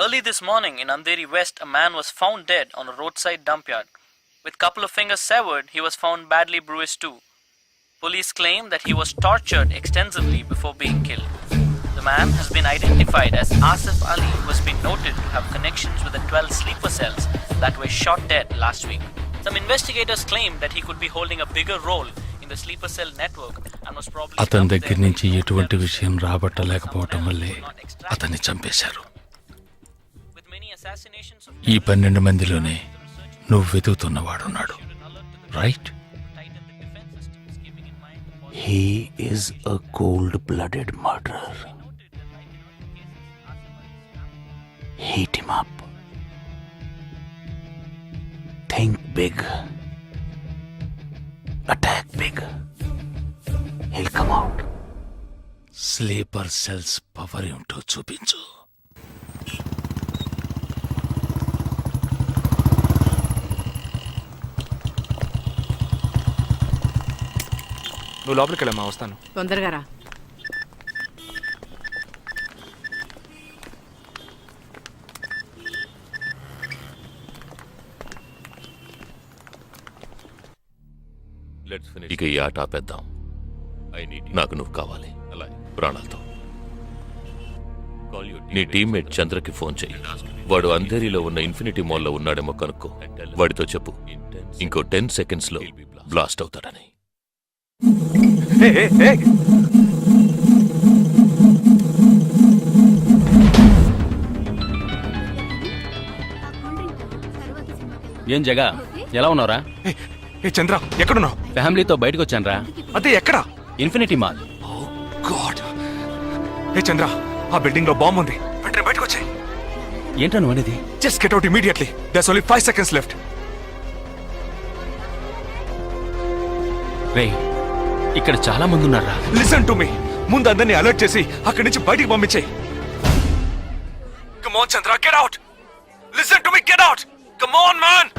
Early this morning in Andheri West, a man was found dead on a roadside dump yard. With couple of fingers severed, he was found badly bruised too. Police claim that he was tortured extensively before being killed. The man has been identified as Asif Ali, who has been noted to have connections with the 12 sleeper cells that were shot dead last week. Some investigators claim that he could be holding a bigger role in the sleeper cell network and was probably అతని దగ్గర నుంచి ఎటువంటి విషయం రాబట్టలేకపోవటం వల్లే అతన్ని చంపేశారు. ఈ 12 మందిలోనే నువ్వు వెతుకుతున్నవాడున్నాడు, right? He is a cold-blooded murderer. Heat him up. Think big. Attack big. He'll come out. Sleeper cells power ఏంటో చూపించు. నువ్వు లోపలికి వెళ్ళమ్మా, వస్తాను. తొందరగా రా. ఇక ఈ ఆట ఆపేద్దాం. నాకు నువ్వు కావాలి ప్రాణాలతో. నీ టీమ్మేట్ చంద్రకి ఫోన్ చెయ్యి. వాడు అంధేరిలో ఉన్న ఇన్ఫినిటీ మాల్లో ఉన్నాడేమో కనుక్కో. వాడితో చెప్పు ఇంకో 10 seconds లో బ్లాస్ట్ అవుతాడని. ఏం జగా, ఎలా ఉన్నారా? చంద్ర, ఎక్కడున్నావు? ఫ్యామిలీతో బయటకు వచ్చానరా. అదే ఎక్కడ? Infinity mall. చంద్ర, ఆ బిల్డింగ్ లో బాంబు ఉంది. వెంటనే బయటకు వచ్చాయి. ఏంటా నువ్వు అనేది? Just get out immediately. There's only 5 seconds left. రేయ్, ఇక్కడ చాలా మంది ఉన్నారా. Listen to me. ముందు అందరినీ అలర్ట్ చేసి అక్కడి నుంచి బయటికి పంపించేయి. Come on Chandra, get out. Listen to me, get out. Come on man.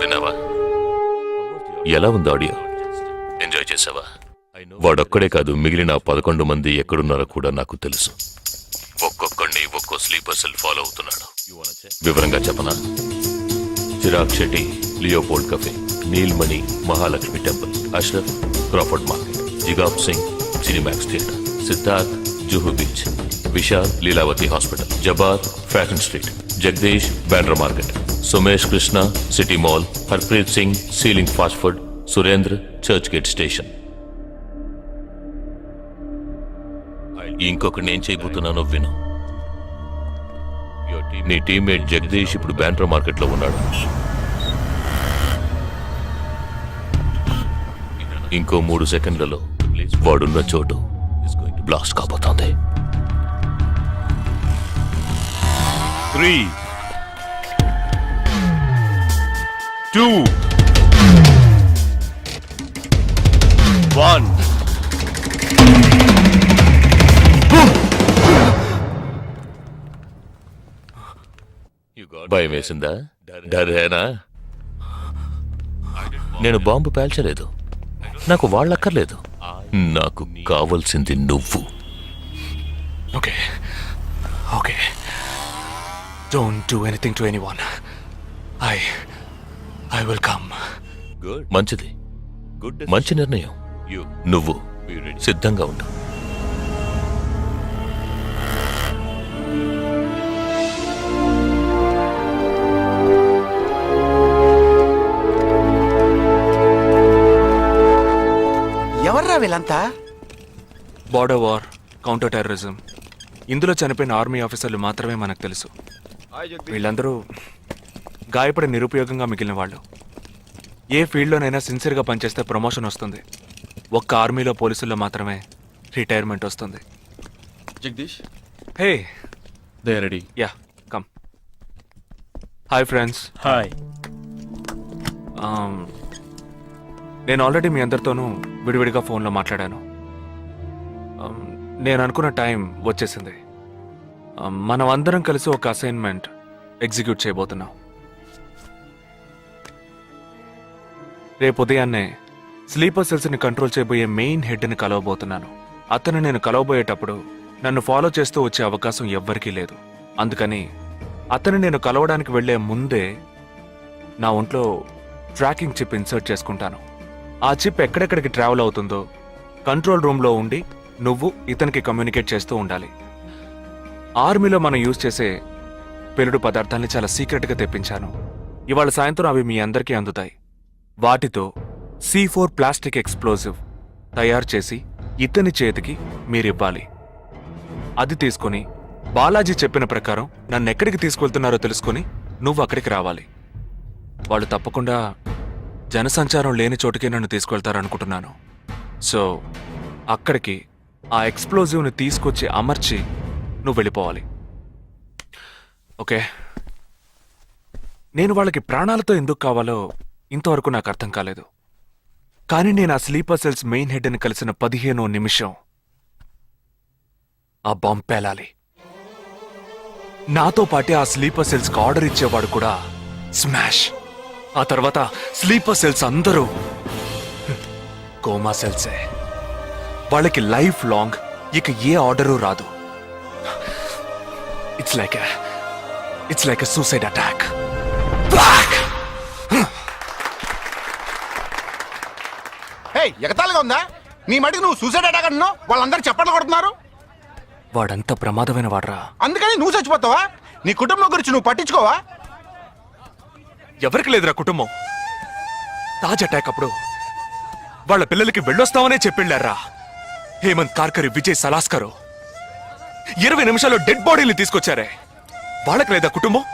విన్నావా? ఎలా ఉంది ఆడియో? ఎంజాయ్ చేసావా? వాడొక్కడే కాదు, మిగిలిన 11 మంది ఎక్కడున్నారో కూడా నాకు తెలుసు. ఒక్కొక్కడిని ఒక్కో స్లీపర్ సెల్ ఫాలో అవుతున్నాడు. వివరంగా చెప్పనా? Chirag Shetty, Leopold cafe, Neelmani, Mahalakshmi temple, Ashraf, Crawford market, జిగాబ్ Singh, Cinemax theatre, Siddharth, Juhu beach, Vishal, Lilavati hospital, Jabbar, fashion street, Jagdish, Bandra market, Sumesh Krishna, city mall, Harpreet Singh, ceiling fast food, Surendra, Churchgate station. ఇంకొకటి నేను చేయబోతున్నానో విను. నీ టీమ్మేట్ జగదీష్ ఇప్పుడు బ్యాండ్రా మార్కెట్ లో ఉన్నాడు. ఇంకో 3 సెకండ్లలో వాడున్న చోటు బ్లాస్ట్ కాబోతోంది. 3, 2, 1. భయం వేసిందా? డరేనా? నేను బాంబు పేల్చలేదు. నాకు వాళ్ళక్కర్లేదు. నాకు కావలసింది నువ్వు. Okay okay, don't do anything to anyone. I will come. మంచిది, మంచి నిర్ణయం. నువ్వు సిద్ధంగా ఉండు. ఎవర్రా వీళ్ళంతా? బార్డర్ వార్, కౌంటర్ టెర్రరిజం, ఇందులో చనిపోయిన ఆర్మీ ఆఫీసర్లు మాత్రమే మనకు తెలుసు. వీళ్ళందరూ గాయపడి నిరుపయోగంగా మిగిలిన వాళ్ళు. ఏ ఫీల్డ్లోనైనా సిన్సియర్గా పనిచేస్తే ప్రమోషన్ వస్తుంది. ఒక్క ఆర్మీలో పోలీసుల్లో మాత్రమే రిటైర్మెంట్ వస్తుంది. Jagdish, hey, they are ready. Yeah, come. Hi friends. Hi. నేను ఆల్రెడీ మీ అందరితోనూ విడివిడిగా ఫోన్లో మాట్లాడాను. నేను అనుకున్న టైం వచ్చేసింది. మనం అందరం కలిసి ఒక అసైన్మెంట్ ఎగ్జిక్యూట్ చేయబోతున్నాం. రేపు ఉదయాన్నే స్లీపర్ సెల్స్ని కంట్రోల్ చేయబోయే మెయిన్ హెడ్ని కలవబోతున్నాను. అతను నేను కలవబోయేటప్పుడు నన్ను ఫాలో చేస్తూ వచ్చే అవకాశం ఎవ్వరికీ లేదు. అందుకని అతను నేను కలవడానికి వెళ్లే ముందే నా ఒంట్లో ట్రాకింగ్ చిప్ ఇన్సర్ట్ చేసుకుంటాను. ఆ చిప్ ఎక్కడెక్కడికి ట్రావెల్ అవుతుందో కంట్రోల్ రూమ్లో ఉండి నువ్వు ఇతనికి కమ్యూనికేట్ చేస్తూ ఉండాలి. ఆర్మీలో మనం యూజ్ చేసే పెలుడు పదార్థాల్ని చాలా సీక్రెట్గా తెప్పించాను. ఇవాళ సాయంత్రం అవి మీ అందరికీ అందుతాయి. వాటితో C4 ప్లాస్టిక్ ఎక్స్ప్లోజివ్ తయారు చేసి ఇతని చేతికి మీరివ్వాలి. అది తీసుకుని బాలాజీ చెప్పిన ప్రకారం నన్నెక్కడికి తీసుకెళ్తున్నారో తెలుసుకుని నువ్వు అక్కడికి రావాలి. వాళ్ళు తప్పకుండా జనసంచారం లేని చోటుకి నన్ను తీసుకెళ్తారనుకుంటున్నాను. సో అక్కడికి ఆ ఎక్స్ప్లోజివ్ని తీసుకొచ్చి అమర్చి నువ్వు వెళ్ళిపోవాలి. ఓకే? నేను వాళ్ళకి ప్రాణాలతో ఎందుకు కావాలో ఇంతవరకు నాకు అర్థం కాలేదు. కానీ నేను ఆ స్లీపర్ సెల్స్ మెయిన్ హెడ్ని కలిసిన 15వ నిమిషం ఆ బాంబ్ పేలాలి. నాతో పాటే ఆ స్లీపర్ సెల్స్కి ఆర్డర్ ఇచ్చేవాడు కూడా స్మాష్. ఆ తర్వాత స్లీపర్ సెల్స్ అందరూ కోమా సెల్సే. వాళ్ళకి లైఫ్ లాంగ్ ఇక ఏ ఆర్డరు రాదు. It's like a suicide attack. ఎగతాళిగా ఉందా? నీ మటుకు నువ్వు సూసైడ్ అటాక్ అంటున్నావు, వాళ్ళందరూ చప్పట్లు కొడుతున్నారు. వాడంత ప్రమాదమైన వాడ్రా. అందుకని నువ్వు చచ్చిపోతావా? నీ కుటుంబం గురించి నువ్వు పట్టించుకోవా? ఎవరికి లేదురా కుటుంబం. తాజ్ అటాక్ అప్పుడు వాళ్ళ పిల్లలకి వెళ్ళొస్తామనే చెప్పిళ్ళారా. హేమంత్ కార్కరి, విజయ్ సలాస్కరు 20 నిమిషాల్లో డెడ్ బాడీని తీసుకొచ్చారే. వాళ్ళకి లేదా కుటుంబం?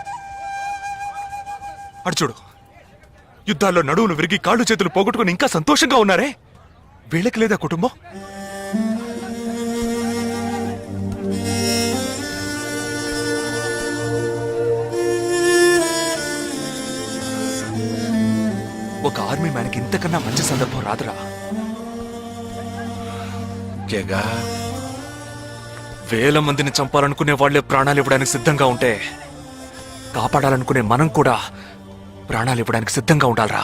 అడు చూడు, యుద్ధాల్లో నడువులు విరిగి కాళ్ళు చేతులు పోగొట్టుకుని ఇంకా సంతోషంగా ఉన్నారే. వీళ్ళకి లేదా కుటుంబం? ఒక ఆర్మీ మ్యాన్కి ఇంతకన్నా మంచి సందర్భం రాదురా. జగా, వేల మందిని చంపాలనుకునే వాళ్లే ప్రాణాలు ఇవ్వడానికి సిద్ధంగా ఉంటే కాపాడాలనుకునే మనం కూడా ప్రాణాలు ఇవ్వడానికి సిద్ధంగా ఉండాలరా.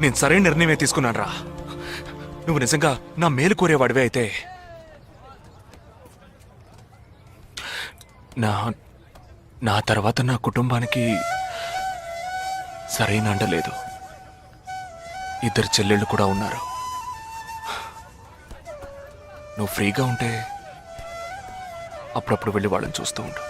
నేను సరైన నిర్ణయమే తీసుకున్నానురా. నువ్వు నిజంగా నా మేలు కోరేవాడివే అయితే నా తర్వాత నా కుటుంబానికి సరైన అండ లేదు. 2 చెల్లెళ్ళు కూడా ఉన్నారు. నువ్వు ఫ్రీగా ఉంటే అప్పుడప్పుడు వెళ్ళి వాళ్ళని చూస్తూ ఉండు.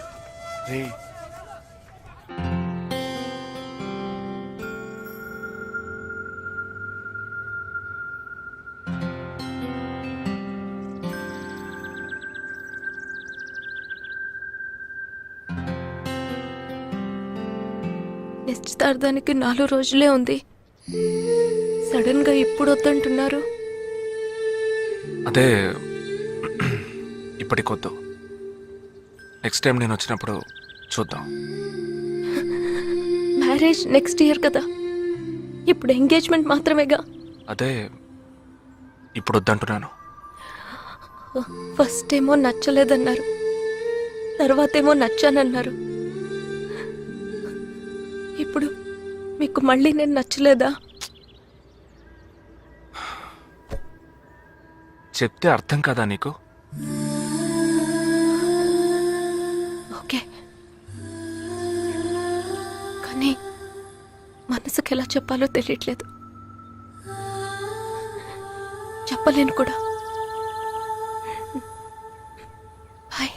నిశ్చితార్థానికి 4 రోజులే ఉంది. సడన్ గా ఇప్పుడు వద్దంటున్నారు. అదే ఇప్పటికొద్దు. నెక్స్ట్ టైం నేను వచ్చినప్పుడు చూద్దాం. మ్యారేజ్ నెక్స్ట్ ఇయర్ కదా, ఇప్పుడు ఎంగేజ్మెంట్ మాత్రమేగా. అదే ఇప్పుడు వద్దంటున్నాను. ఫస్ట్ ఏమో నచ్చలేదన్నారు, తర్వాతేమో నచ్చానన్నారు. ఇప్పుడు మీకు మళ్ళీ నేను నచ్చలేదా? చెప్తే అర్థం కదా నీకు? ఓకే, కానీ మనసుకి ఎలా చెప్పాలో తెలియట్లేదు. చెప్పలేను కూడా. బాయ్.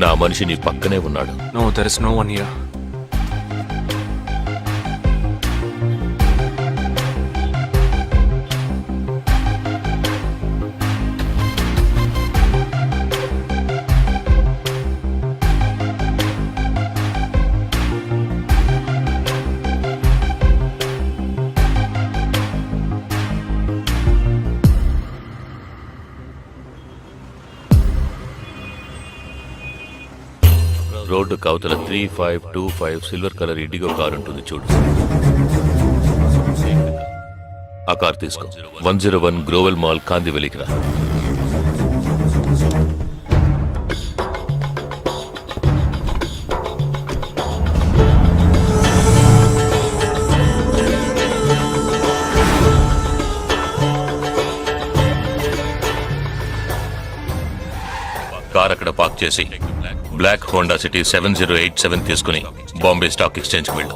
నా మనిషి నీ పక్కనే ఉన్నాడు. No, there is no one here. Road కవతల 3525 సిల్వర్ కలర్ ఇండిగో కార్ ఉంటుంది చూడు. ఆ కార్ తీసుకో. 101 గ్రోవెల్ మాల్ కాందివెలికి రా. కార్ అక్కడ పార్క్ చేసి బ్లాక్ హోండా సిటీ 7087 తీసుకుని బాంబే స్టాక్ ఎక్స్చేంజ్కి వెళ్ళు.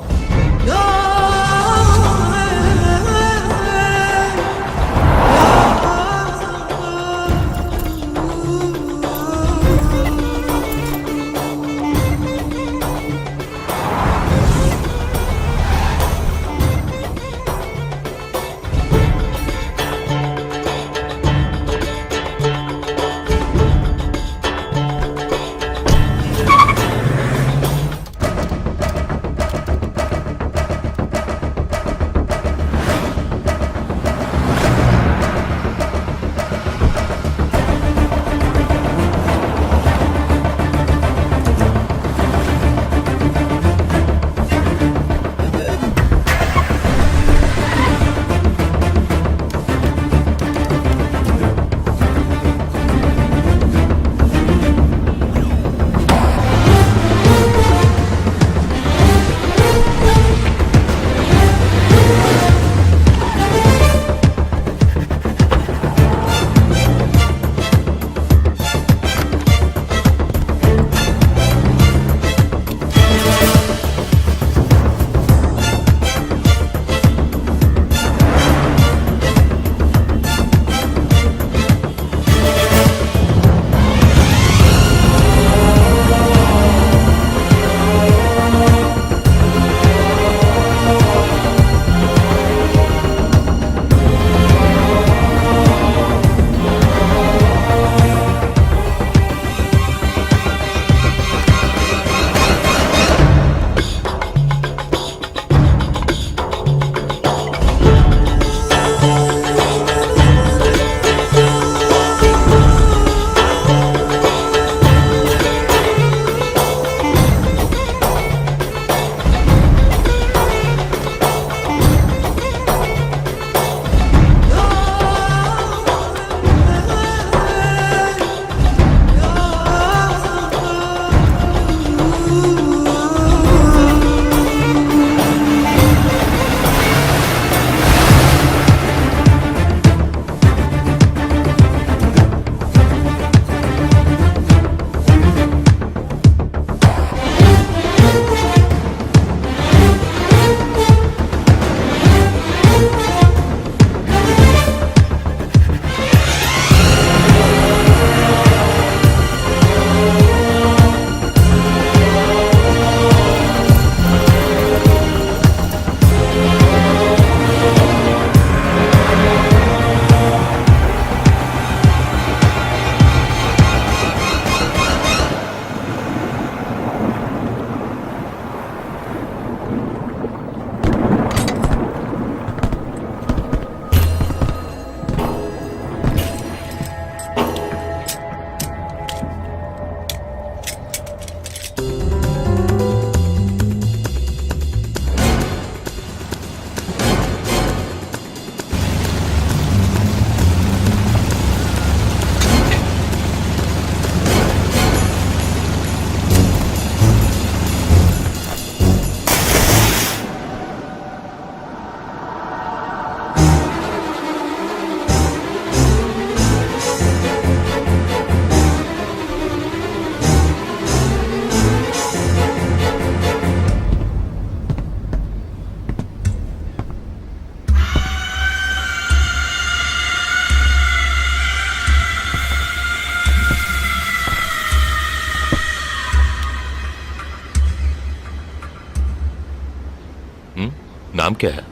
నామ్ క్యా హై?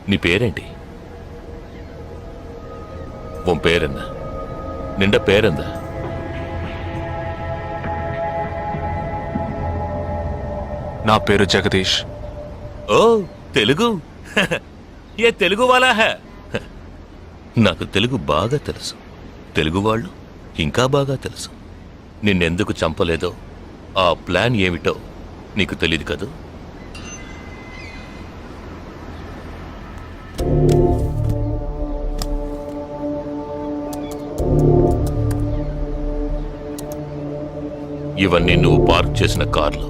నీ పేరేంటి? ఉన్ పేరెందా? నిండా పేరెందా? నా పేరు జగదీష్. ఓ తెలుగు. ఏ తెలుగు వాలా హై? నాకు తెలుగు బాగా తెలుసు. తెలుగు వాళ్ళు ఇంకా బాగా తెలుసు. నిన్నెందుకు చంపలేదో, ఆ ప్లాన్ ఏమిటో నీకు తెలియదు కదూ. ఇవన్నీ నువ్వు పార్క్ చేసిన కార్లు.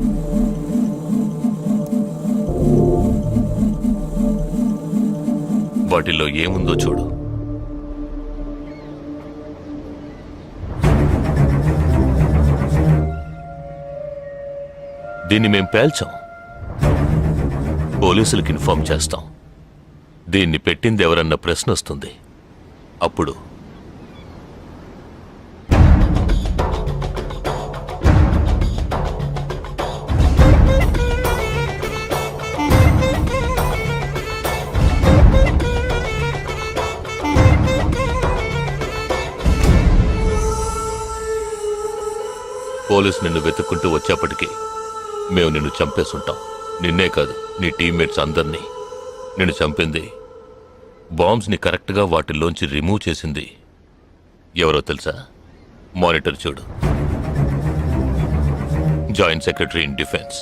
వాటిల్లో ఏముందో చూడు. దీన్ని మేం పేల్చాం. పోలీసులకు ఇన్ఫార్మ్ చేస్తాం. దీన్ని పెట్టింది ఎవరన్న ప్రశ్న వస్తుంది. అప్పుడు పోలీసు నిన్ను వెతుక్కుంటూ వచ్చేప్పటికీ మేము నిన్ను చంపేసుంటాం. నిన్నే కాదు, నీ టీమ్మేట్స్ అందరినీ. నిన్ను చంపింది, బాంబ్స్ని కరెక్ట్గా వాటిల్లోంచి రిమూవ్ చేసింది ఎవరో తెలుసా? మానిటర్ చూడు. Joint secretary in defence.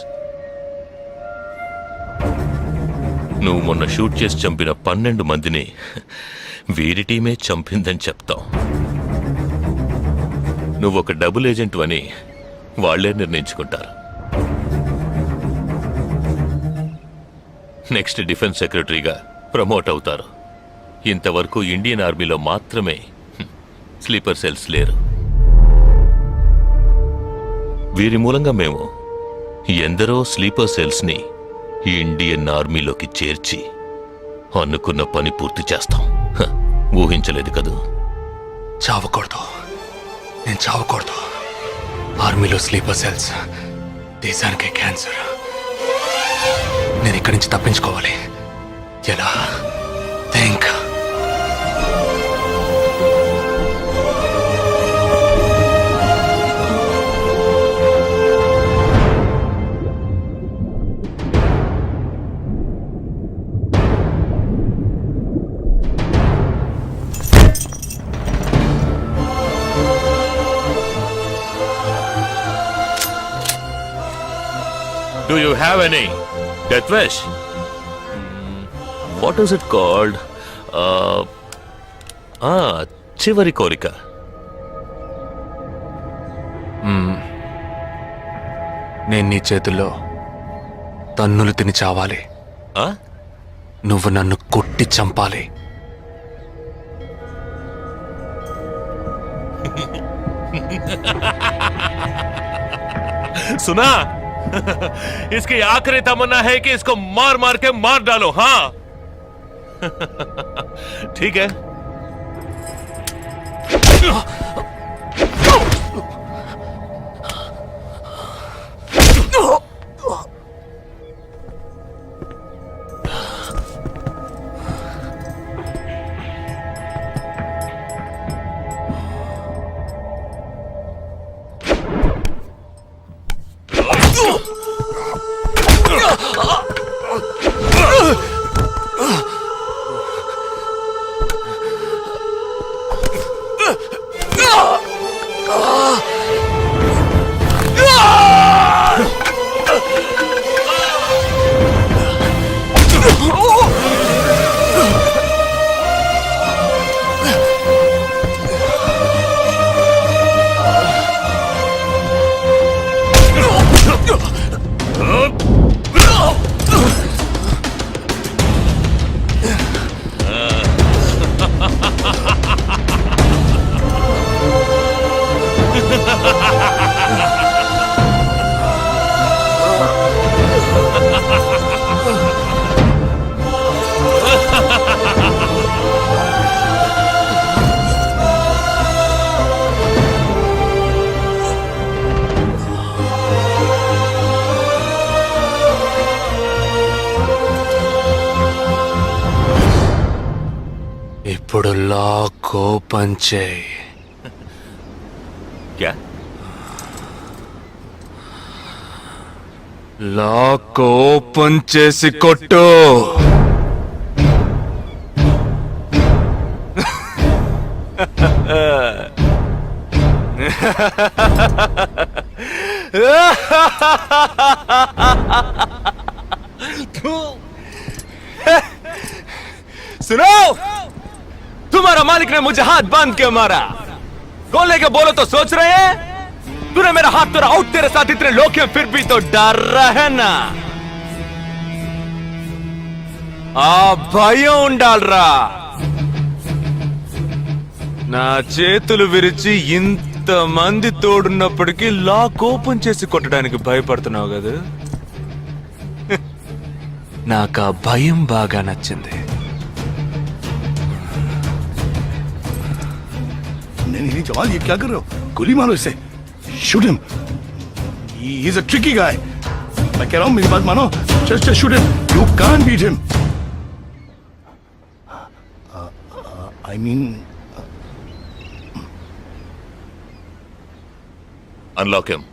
నువ్వు మొన్న షూట్ చేసి చంపిన 12 మందిని వీరి టీమే చంపిందని చెప్తాం. నువ్వు ఒక డబుల్ ఏజెంట్ అని వాళ్లే నిర్ణయించుకుంటారు. నెక్స్ట్ డిఫెన్స్ సెక్రటరీగా ప్రమోట్ అవుతారు. ఇంతవరకు ఇండియన్ ఆర్మీలో మాత్రమే స్లీపర్ సెల్స్ లేరు. వీరి మూలంగా మేము ఎందరో స్లీపర్ సెల్స్ని ఇండియన్ ఆర్మీలోకి చేర్చి అనుకున్న పని పూర్తి చేస్తాం. ఊహించలేదు కదూ. చావకూడదు, నేను చావకూడదు. ఆర్మీలో స్లీపర్ సెల్స్ దేశానికే క్యాన్సర్. నేను ఇక్కడి నుంచి తప్పించుకోవాలి. ఎలా? Think. Do you have any death wish? What is it called? చివరి కోరిక. నేను నీ చేతుల్లో తన్నులు తిని చావాలి. నువ్వు నన్ను కొట్టి చంపాలి. सुना? इसकी आखिरी तमन्ना है कि इसको मार मार के मार डालो. हाँ ठीक है. ఇప్పుడు లాక్ ఓపెన్ చేయి. క్యా లాక్ ఓపెన్ చేసి కొట్టు. सुनो, तुम्हारा मालिक ने मुझे हाथ बांध के मारा. खोलने के बोलो तो सोच रहे हैं. तूने मेरा हाथ तोड़ा आउट, तेरे साथ इतने लोग हैं फिर भी तो डर रहा है ना. आ భయం ఉండాలరా. నా చేతులు విరిచి ఇంత మంది తోడున్నప్పటికీ లాక్ ఓపెన్ చేసి కొట్టడానికి భయపడుతున్నావు కదా. నాకు ఆ భయం బాగా నచ్చింది. नहीं जवान ये क्या कर रहे हो? गोली मारो इसे. Shoot him. He is a tricky guy. मैं कह रहा हूं मेरी बात मानो. Just shoot him. You can't beat him. I mean unlock him.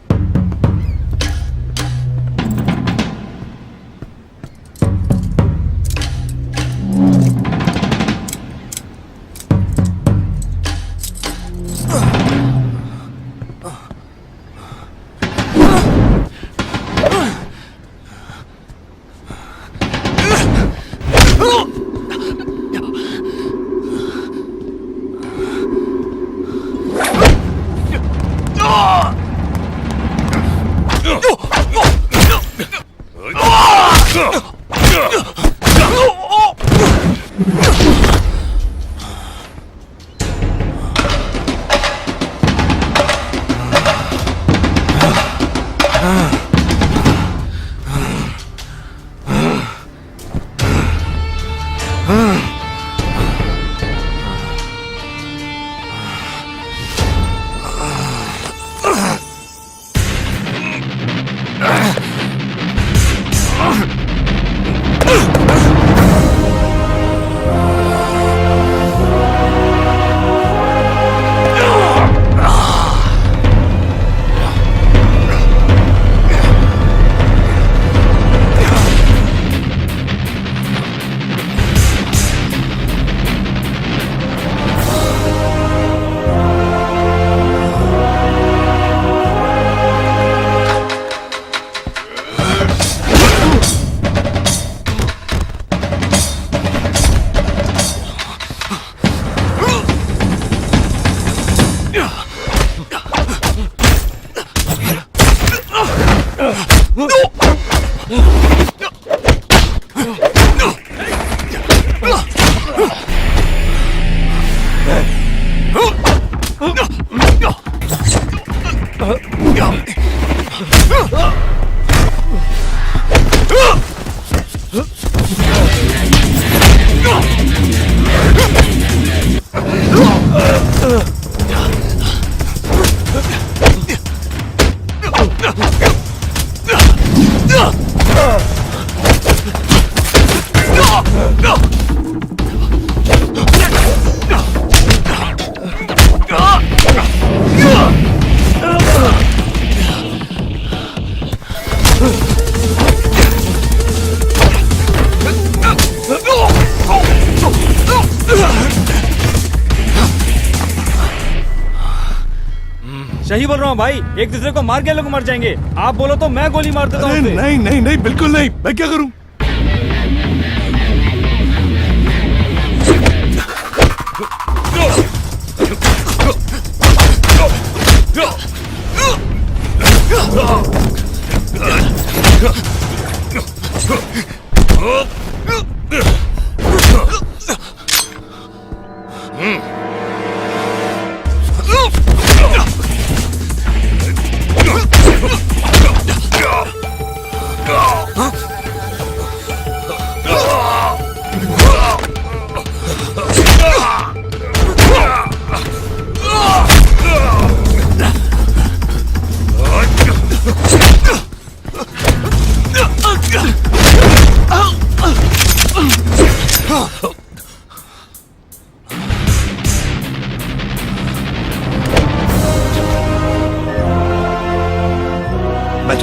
सही बोल रहा हूँ भाई, एक दूसरे को मार के लोग मर जाएंगे. आप बोलो तो मैं गोली मार देता हूँ. नहीं नहीं नहीं बिल्कुल नहीं. मैं क्या करूं?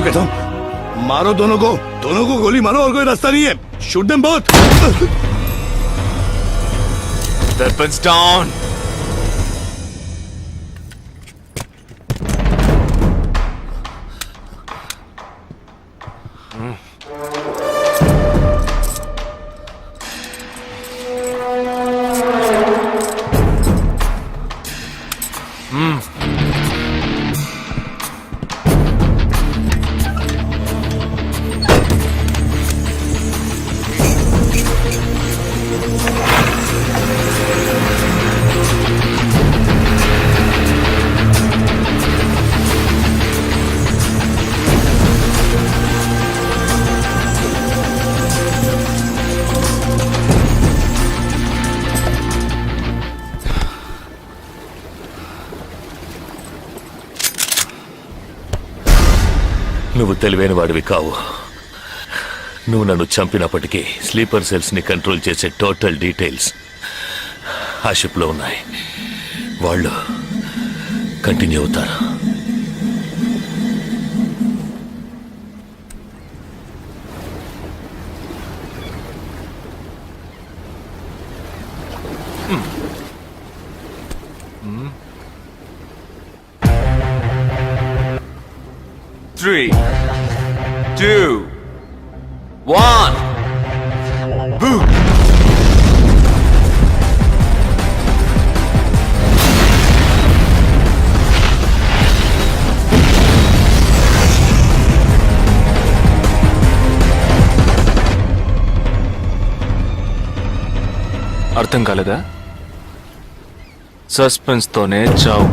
तो कहता हूँ मारो दोनों को गोली मारो और कोई रास्ता नहीं है shoot them both Weapons down. నువ్వు తెలివైన వాడివి కావు. నువ్వు నన్ను చంపినప్పటికీ స్లీపర్ సెల్స్ని కంట్రోల్ చేసే టోటల్ డీటెయిల్స్ ఆ షిప్లో ఉన్నాయి. వాళ్ళు కంటిన్యూ అవుతారు. Three, two, one. Boom. అర్థం కాలేదా? సస్పెన్స్ తోనే చావు.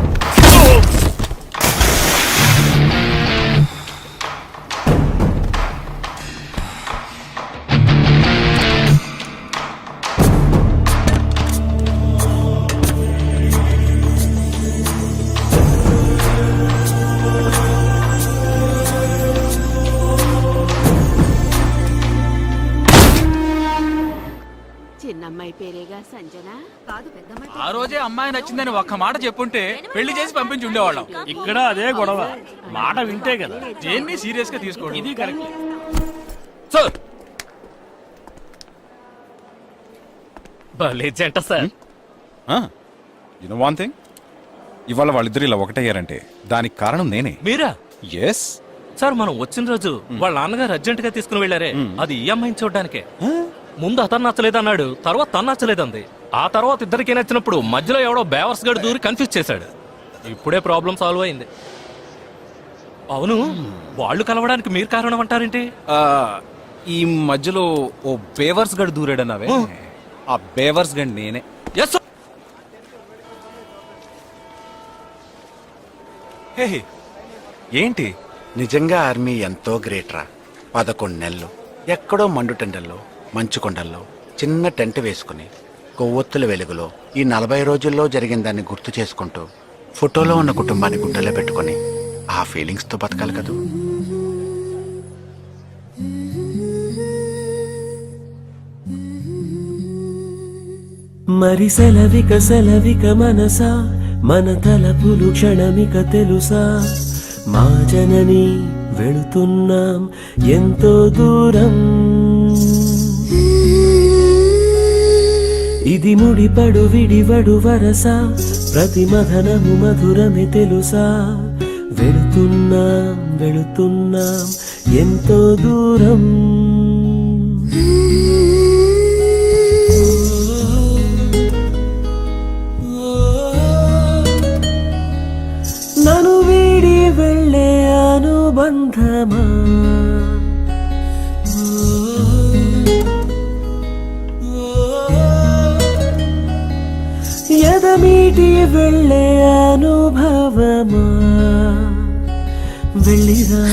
చిన్నమ్మాయి పేరేగా సంజన కాదు పెద్దమ్మాయి ఆ రోజే అమ్మాయి నచ్చిందని ఒక్క మాట చెప్పుంటే పెళ్లి చేసి పంపించి ఉండేవాళ్ళం. ఇక్కడ అదే గొడవ, మాట వింటే కదా దేన్ని సీరియస్ గా తీసుకోండి. ఇది కరెక్ట్ సార్ భలే జంట సార్. యునో వన్ థింగ్, ఇవాళ వాళ్ళిద్దరు ఇలా ఒకటయ్యారంటే దానికి కారణం నేనే. మీరా? ఎస్ సార్ మనం వచ్చిన రోజు వాళ్ళ నాన్నగారు అర్జెంట్ గా తీసుకుని వెళ్ళారే, అది ఈ అమ్మాయిని చూడడానికే. ముందు అతను నచ్చలేదన్నాడు, తర్వాత తను నచ్చలేదంది. ఆ తర్వాత ఇద్దరికి నచ్చినప్పుడు మధ్యలో ఎవడో బేవర్స్ గడు దూరి కన్ఫ్యూజ్ చేశాడు. ఇప్పుడే ప్రాబ్లం సాల్వ్ అయింది. అవును, వాళ్ళు కలవడానికి మీరు కారణం అంటారేంటి? ఈ మధ్యలో ఓ బేవర్స్ గడు దూరాడన్నావే, ఆ బేవర్స్ గడ్ నేనే. Yes sir. హే ఏంటి? నిజంగా ఆర్మీ ఎంతో గ్రేట్ రా. 11 నెలలు ఎక్కడో మండుటెండల్లో మంచు కొండల్లో చిన్న టెంట్ వేసుకుని కొవ్వొత్తుల వెలుగులో ఈ 40 రోజుల్లో జరిగిన దాన్ని గుర్తు చేసుకుంటూ ఫోటోలో ఉన్న కుటుంబాన్ని గుండెలో పెట్టుకుని ఆ ఫీలింగ్స్తో బతకాలి కదూ. మరి సెలవిక మనసా మన తలపులు క్షణమిక తెలుసా మా జనని వెళుతున్నాం ఎంతో దూరం ఇది ముడిపడు విడివడు వరస ప్రతి మధనము మధురమే తెలుసా వెళుతున్నాం ఎంతో దూరం నన్ను వీడి వెళ్ళే అనుబంధమా ఎదమీటి వెళ్ళే అనుభవమా వెళ్ళిరా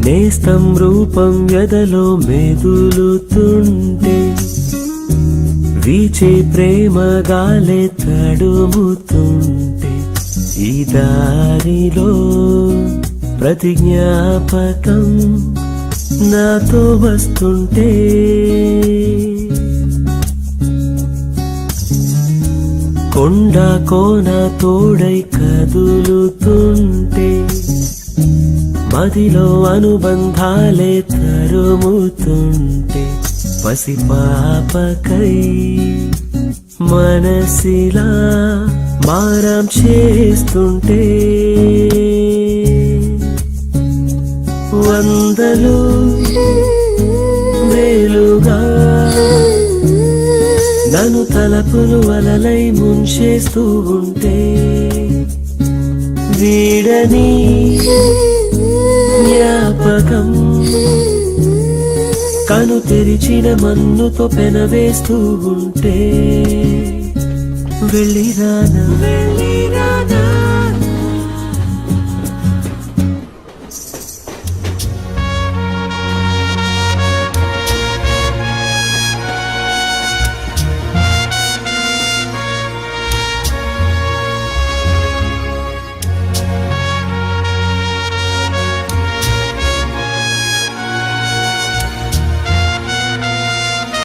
నేస్తం రూపం ఎదలో మెదులుతుంటే వీచే ప్రేమ గాలే తడుముతుంటే ఈ దారిలో ప్రతి జ్ఞాపకం నాతో వస్తుంటే కొండ కోన తోడై కదులుతుంటే మదిలో అనుబంధాలే తరుముతుంటే పసిపాపకై మనసిలా మారం చేస్తుంటే వందలు వేలుగా నన్ను తలపులు అలలై ముంచేస్తూ ఉంటే వీడని జ్ఞాపకం కను తెరిచిన మన్నుతో పెనవేస్తూ ఉంటే వెళ్ళిరానా